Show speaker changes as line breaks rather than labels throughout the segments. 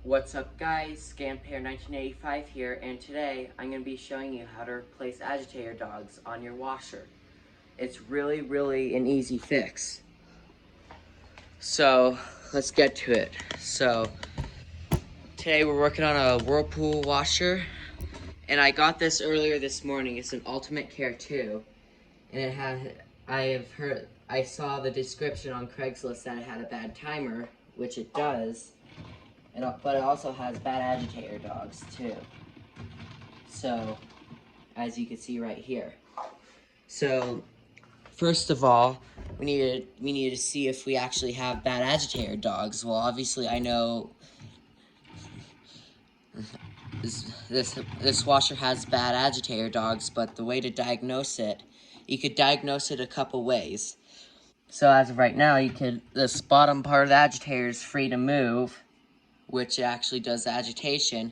What's up guys, Scampair1985 here, and today I'm going to be showing you how to replace agitator dogs on your washer. It's really an easy fix. So let's get to it. So today we're working on a Whirlpool washer, and I got this earlier this morning. It's an Ultimate Care 2, and I saw the description on Craigslist that it had a bad timer, which it does. But it also has bad agitator dogs too. So, as you can see right here. So, first of all, we need to see if we actually have bad agitator dogs. Well, obviously I know this washer has bad agitator dogs, but the way to diagnose it, you could diagnose it a couple ways. So as of right now, this bottom part of the agitator is free to move, which actually does agitation.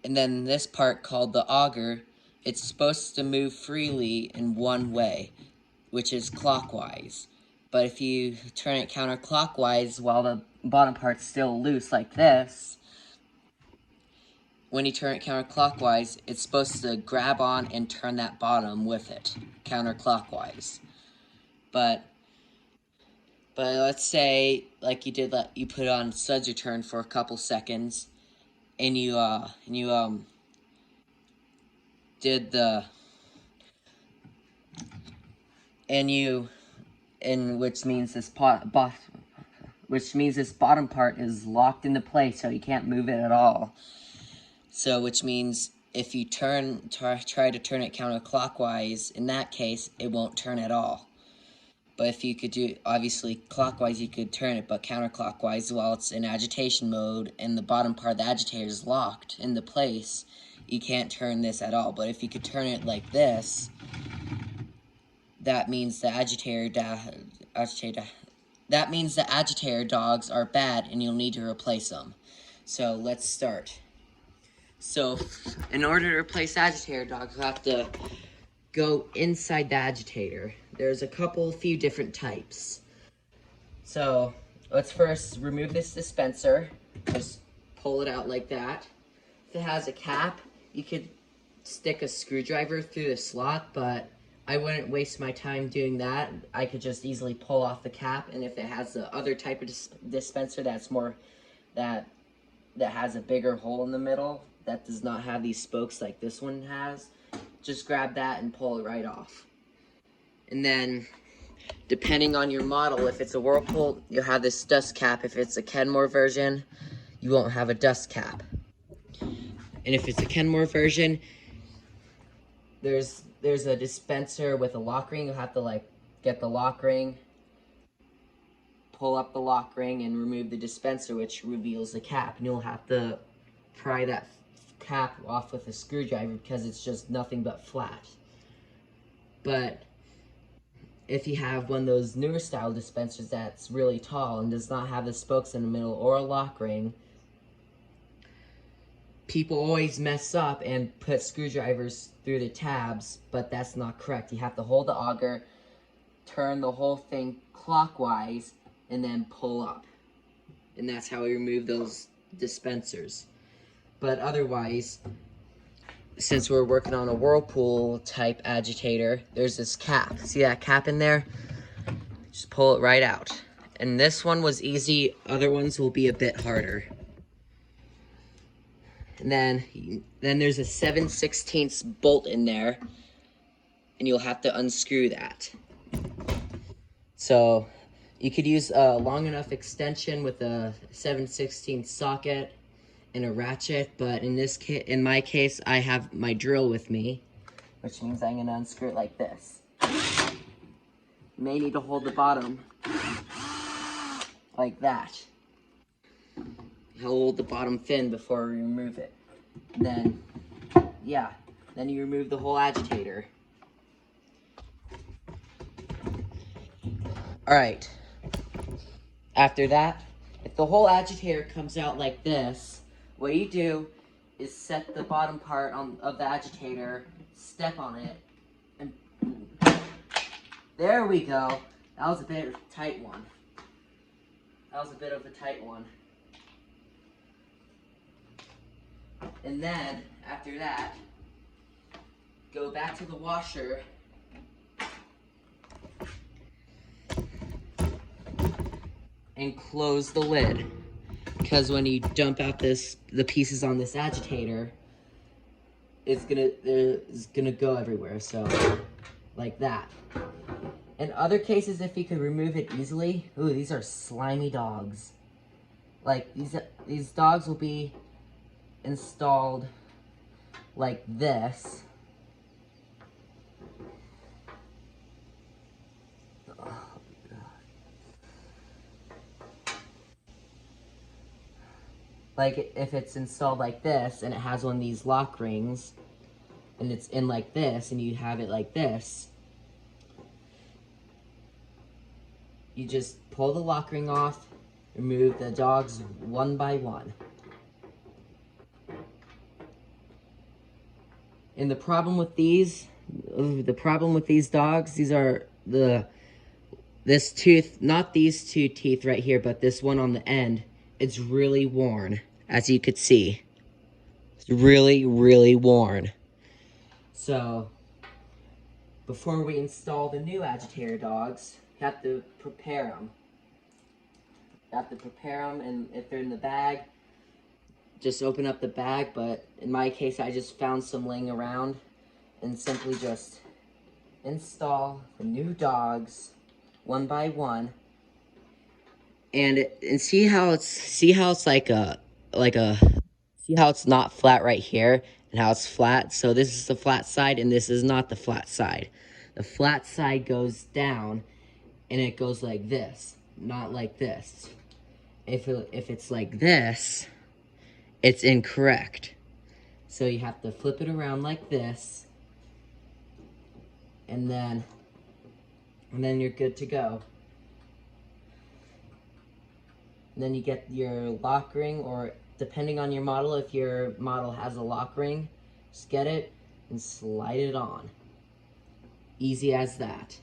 And then this part called the auger, it's supposed to move freely in one way, which is clockwise. But if you turn it counterclockwise while the bottom part's still loose like this, when you turn it counterclockwise, it's supposed to grab on and turn that bottom with it, counterclockwise. But let's say, like you did, you put it on studs return for a couple seconds, and you did the which means this bottom part is locked into place, so you can't move it at all. So which means if you try to turn it counterclockwise, in that case it won't turn at all. But if you could do, obviously clockwise you could turn it, but counterclockwise while it's in agitation mode and the bottom part of the agitator is locked into place, you can't turn this at all. But if you could turn it like this, that means the agitator dogs are bad and you'll need to replace them. So let's start. So in order to replace agitator dogs, you'll have to go inside the agitator. There's a few different types. So let's first remove this dispenser. Just pull it out like that. If it has a cap, you could stick a screwdriver through the slot, but I wouldn't waste my time doing that. I could just easily pull off the cap, and if it has the other type of dispenser that's more that has a bigger hole in the middle that does not have these spokes like this one has, just grab that and pull it right off. And then depending on your model, if it's a Whirlpool, you'll have this dust cap. If it's a Kenmore version, you won't have a dust cap. And if it's a Kenmore version, there's a dispenser with a lock ring. You'll have to get the lock ring, pull up the lock ring, and remove the dispenser, which reveals the cap. And you'll have to pry that cap off with a screwdriver because it's just nothing but flat. But if you have one of those newer style dispensers that's really tall and does not have the spokes in the middle or a lock ring, people always mess up and put screwdrivers through the tabs, but that's not correct. You have to hold the auger, turn the whole thing clockwise, and then pull up. And that's how we remove those dispensers. But otherwise, since we're working on a Whirlpool type agitator, there's this cap. See that cap in there? Just pull it right out. And this one was easy, other ones will be a bit harder. And then there's a 7/16 bolt in there, and you'll have to unscrew that. So you could use a long enough extension with a 7/16 socket and a ratchet, but in my case, I have my drill with me, which means I'm gonna unscrew it like this. You may need to hold the bottom like that. Hold the bottom fin before we remove it. Then you remove the whole agitator. Alright, after that, if the whole agitator comes out like this, what you do is set the bottom part of the agitator, step on it, and there we go. That was a bit of a tight one. And then, after that, go back to the washer and close the lid. Because when you dump out the pieces on this agitator, it's gonna go everywhere, so like that. In other cases, if you could remove it easily, ooh, these are slimy dogs. Like, these dogs will be installed like this. Like, if it's installed like this, and it has one of these lock rings, and it's in like this, and you have it like this, you just pull the lock ring off, remove the dogs one by one. And the problem with these dogs, this tooth, not these two teeth right here, but this one on the end, it's really worn, as you could see. It's really, really worn. So, before we install the new agitator dogs, you have to prepare them. You have to prepare them, and if they're in the bag, just open up the bag, but in my case, I just found some laying around, and simply just install the new dogs one by one, and see how it's like a see how it's not flat right here and how it's flat. So this is the flat side, and this is not the flat side. The flat side goes down, and it goes like this, not like this. If it's like this, it's incorrect. So you have to flip it around like this, and then you're good to go. And then you get your lock ring, or depending on your model, if your model has a lock ring, just get it and slide it on. Easy as that.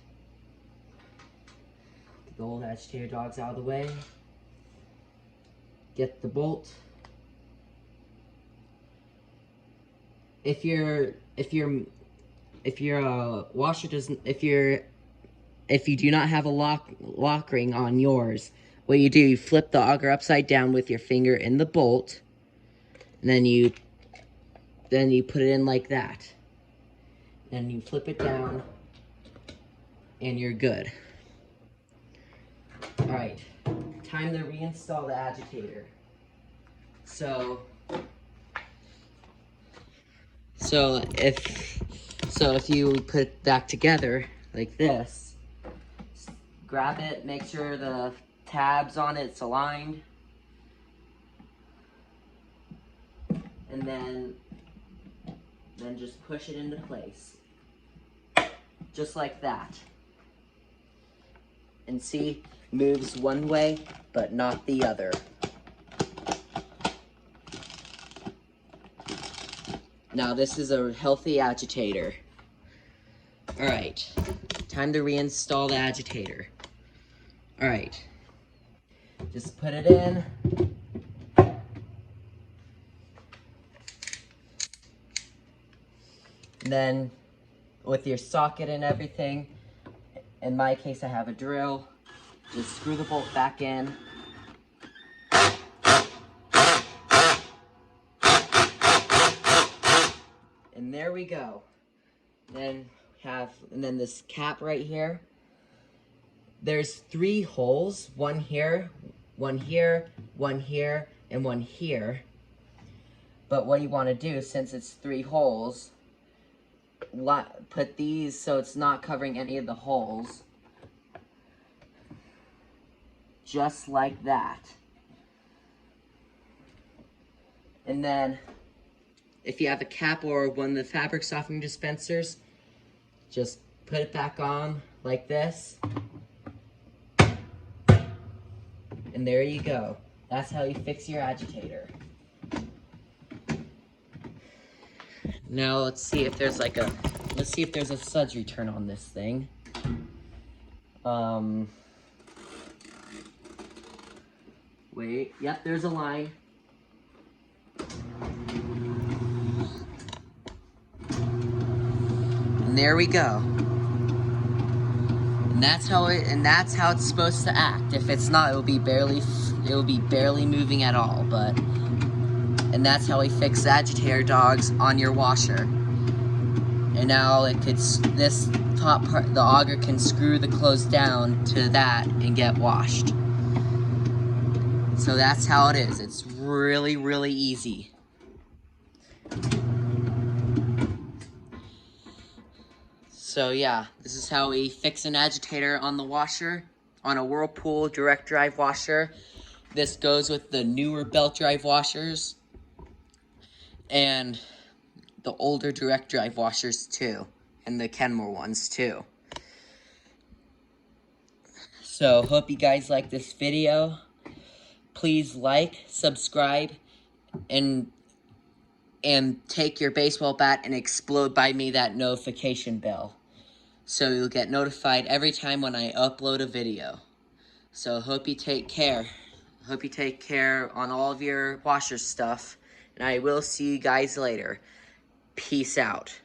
Get the old agitator dogs out of the way. Get the bolt. If your washer doesn't, if you do not have a lock ring on yours, what you do, you flip the auger upside down with your finger in the bolt, and then you put it in like that. Then you flip it down, and you're good. All right, time to reinstall the agitator. So if you put it back together like this, grab it, make sure the tabs on it's aligned, and then just push it into place, just like that. And see, moves one way but not the other. Now this is a healthy agitator. All right, time to reinstall the agitator. All right, just put it in. And then with your socket and everything, in my case I have a drill, just screw the bolt back in. And there we go. And then this cap right here. There's 3 holes, one here, one here, one here, and one here. But what you want to do, since it's 3 holes, put these so it's not covering any of the holes. Just like that. And then, if you have a cap or one of the fabric softening dispensers, just put it back on like this. And there you go. That's how you fix your agitator. Now let's see if there's a suds return on this thing. Wait, yep, there's a line. And there we go. And that's how it's supposed to act. If it's not, it will be barely moving at all. And that's how we fix agitator dogs on your washer. And now this top part, the auger can screw the clothes down to that and get washed. So that's how it is. It's really, really easy. So yeah, this is how we fix an agitator on the washer, on a Whirlpool direct drive washer. This goes with the newer belt drive washers and the older direct drive washers too, and the Kenmore ones too. So hope you guys like this video. Please like, subscribe, and take your baseball bat and explode by me that notification bell, so you'll get notified every time when I upload a video. So hope you take care. Hope you take care on all of your washer stuff, and I will see you guys later. Peace out.